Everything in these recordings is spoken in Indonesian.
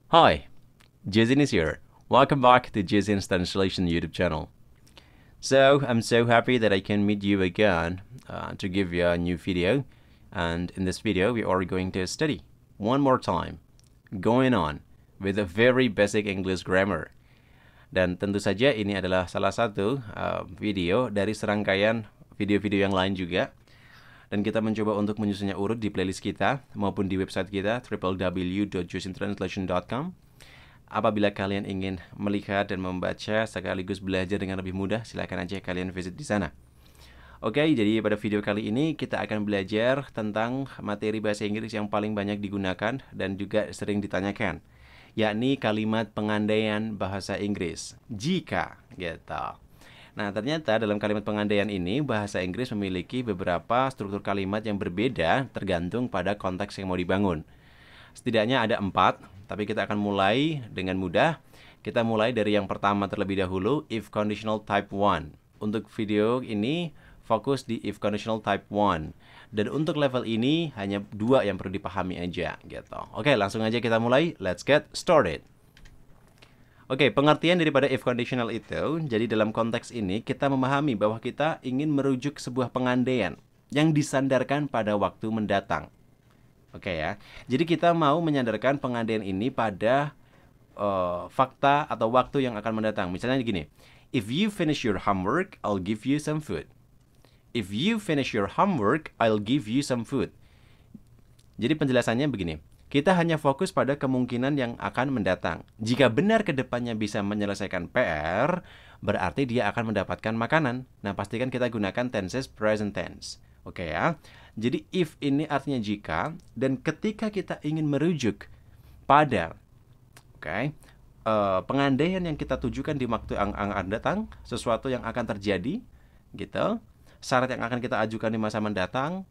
Hi, Jason is here. Welcome back to Jason's Translation YouTube channel. So, I'm so happy that I can meet you again to give you a new video. And in this video, we are going to study one more time, going on with a very basic English grammar. Dan tentu saja ini adalah salah satu video dari serangkaian video-video yang lain juga. Dan kita mencoba untuk menyusunnya urut di playlist kita maupun di website kita www.jasintranslation.com. Apabila kalian ingin melihat dan membaca sekaligus belajar dengan lebih mudah, silakan aja kalian visit di sana. Oke, jadi pada video kali ini kita akan belajar tentang materi bahasa Inggris yang paling banyak digunakan dan juga sering ditanyakan, yakni kalimat pengandaian bahasa Inggris. Jika, gitu. Nah, ternyata dalam kalimat pengandaian ini, bahasa Inggris memiliki beberapa struktur kalimat yang berbeda tergantung pada konteks yang mau dibangun. Setidaknya ada 4, tapi kita akan mulai dengan mudah. Kita mulai dari yang pertama terlebih dahulu, if conditional type 1. Untuk video ini, fokus di if conditional type 1. Dan untuk level ini, hanya 2 yang perlu dipahami aja, gitu. Oke, langsung aja kita mulai. Let's get started. Oke, pengertian daripada if conditional itu, jadi dalam konteks ini kita memahami bahwa kita ingin merujuk sebuah pengandaian yang disandarkan pada waktu mendatang. Oke ya, jadi kita mau menyandarkan pengandaian ini pada fakta atau waktu yang akan mendatang. Misalnya gini, if you finish your homework, I'll give you some food. If you finish your homework, I'll give you some food. Jadi penjelasannya begini. Kita hanya fokus pada kemungkinan yang akan mendatang. Jika benar ke depannya bisa menyelesaikan PR, berarti dia akan mendapatkan makanan. Nah, pastikan kita gunakan tenses present tense. Oke ya. Jadi if ini artinya jika, dan ketika kita ingin merujuk pada pengandaian yang kita tujukan di waktu yang akan datang, sesuatu yang akan terjadi, gitu. Syarat yang akan kita ajukan di masa mendatang,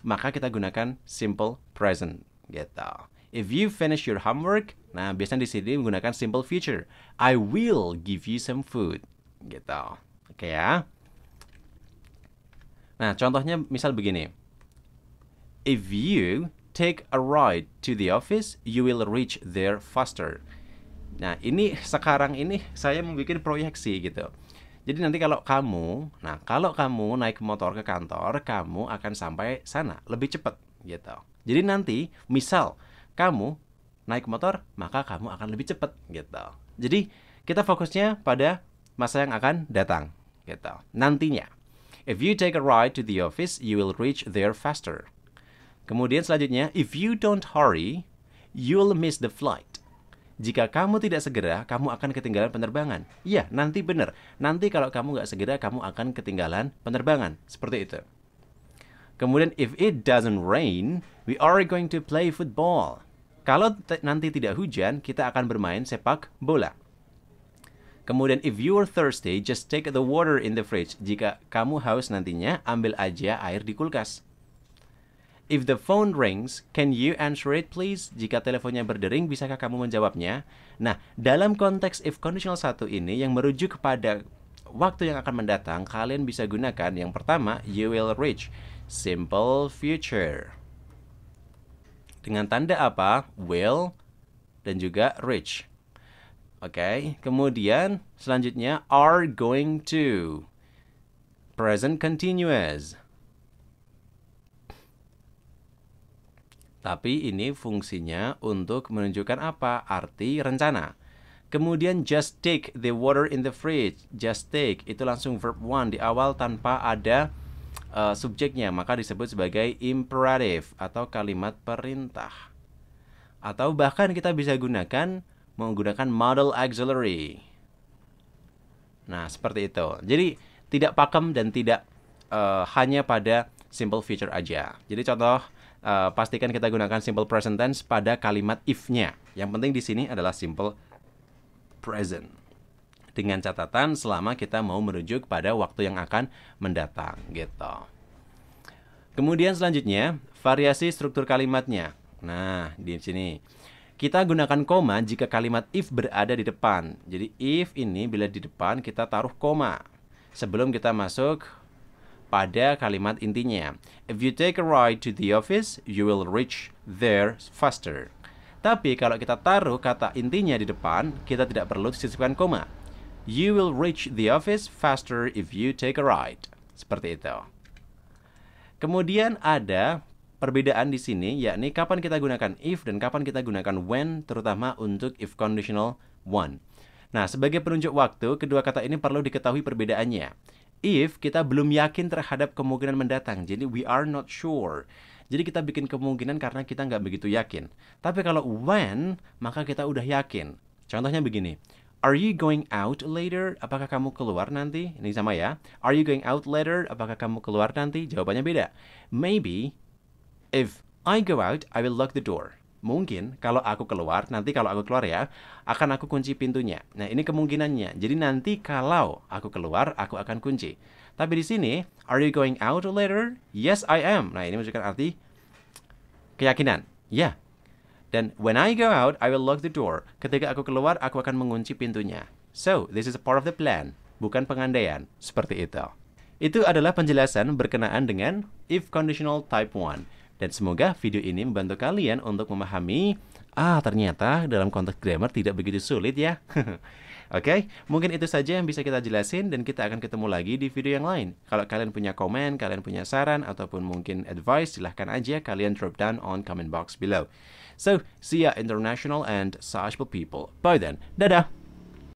maka kita gunakan simple present. Gitu. If you finish your homework, nah biasanya di sini menggunakan simple future. I will give you some food. Gitu. Oke ya. Nah, contohnya misal begini. If you take a ride to the office, you will reach there faster. Nah, ini sekarang ini saya membuat proyeksi gitu. Jadi nanti kalau kamu naik motor ke kantor, kamu akan sampai sana lebih cepat gitu. Jadi nanti, misal kamu naik motor, maka kamu akan lebih cepat gitu. Jadi kita fokusnya pada masa yang akan datang gitu. Nantinya. If you take a ride to the office, you will reach there faster. Kemudian selanjutnya, if you don't hurry, you'll miss the flight. Jika kamu tidak segera, kamu akan ketinggalan penerbangan. Iya, nanti benar. Nanti kalau kamu nggak segera, kamu akan ketinggalan penerbangan. Seperti itu. Kemudian, if it doesn't rain, we are going to play football. Kalau nanti tidak hujan, kita akan bermain sepak bola. Kemudian, if you are thirsty, just take the water in the fridge. Jika kamu haus nantinya, ambil aja air di kulkas. If the phone rings, can you answer it please? Jika teleponnya berdering, bisakah kamu menjawabnya? Nah, dalam konteks if conditional 1 ini yang merujuk kepada waktu yang akan mendatang, kalian bisa gunakan yang pertama, you will reach. Simple future. Dengan tanda apa? Will dan juga reach. Oke, kemudian selanjutnya are going to. Present continuous. Tapi ini fungsinya untuk menunjukkan apa? Arti rencana. Kemudian just take the water in the fridge. Just take itu langsung verb 1 di awal tanpa ada subjeknya, maka disebut sebagai imperative atau kalimat perintah. Atau bahkan kita bisa menggunakan model auxiliary. Nah, seperti itu. Jadi tidak pakem dan tidak hanya pada simple future aja. Jadi contoh, pastikan kita gunakan simple present tense pada kalimat if-nya. Yang penting di sini adalah simple present. Dengan catatan selama kita mau merujuk pada waktu yang akan mendatang gitu. Kemudian selanjutnya, variasi struktur kalimatnya. Nah, di sini kita gunakan koma jika kalimat if berada di depan. Jadi if ini bila di depan kita taruh koma sebelum kita masuk pada kalimat intinya. If you take a ride to the office, you will reach there faster. Tapi kalau kita taruh kata intinya di depan, kita tidak perlu sisipkan koma. You will reach the office faster if you take a ride. Seperti itu. Kemudian ada perbedaan di sini, yakni kapan kita gunakan if dan kapan kita gunakan when, terutama untuk if conditional one. Nah, sebagai penunjuk waktu, kedua kata ini perlu diketahui perbedaannya. If, kita belum yakin terhadap kemungkinan mendatang, jadi we are not sure. Jadi kita bikin kemungkinan karena kita nggak begitu yakin. Tapi kalau when, maka kita udah yakin. Contohnya begini. Are you going out later? Apakah kamu keluar nanti? Ini sama ya. Are you going out later? Apakah kamu keluar nanti? Jawabannya beda. Maybe, if I go out, I will lock the door. Mungkin kalau aku keluar, nanti kalau aku keluar ya, akan aku kunci pintunya. Nah, ini kemungkinannya. Jadi nanti kalau aku keluar, aku akan kunci. Tapi di sini, are you going out later? Yes, I am. Nah, ini menunjukkan arti keyakinan. Ya. Dan when I go out, I will lock the door. Ketika aku keluar, aku akan mengunci pintunya. So, this is a part of the plan, bukan pengandaian. Seperti itu. Itu adalah penjelasan berkenaan dengan if conditional type 1. Dan semoga video ini membantu kalian untuk memahami, ternyata dalam konteks grammar tidak begitu sulit ya. Oke, mungkin itu saja yang bisa kita jelasin dan kita akan ketemu lagi di video yang lain. Kalau kalian punya komen, kalian punya saran, ataupun mungkin advice, silahkan aja kalian drop down on comment box below. So, see ya international and sociable people. Bye then. Dadah!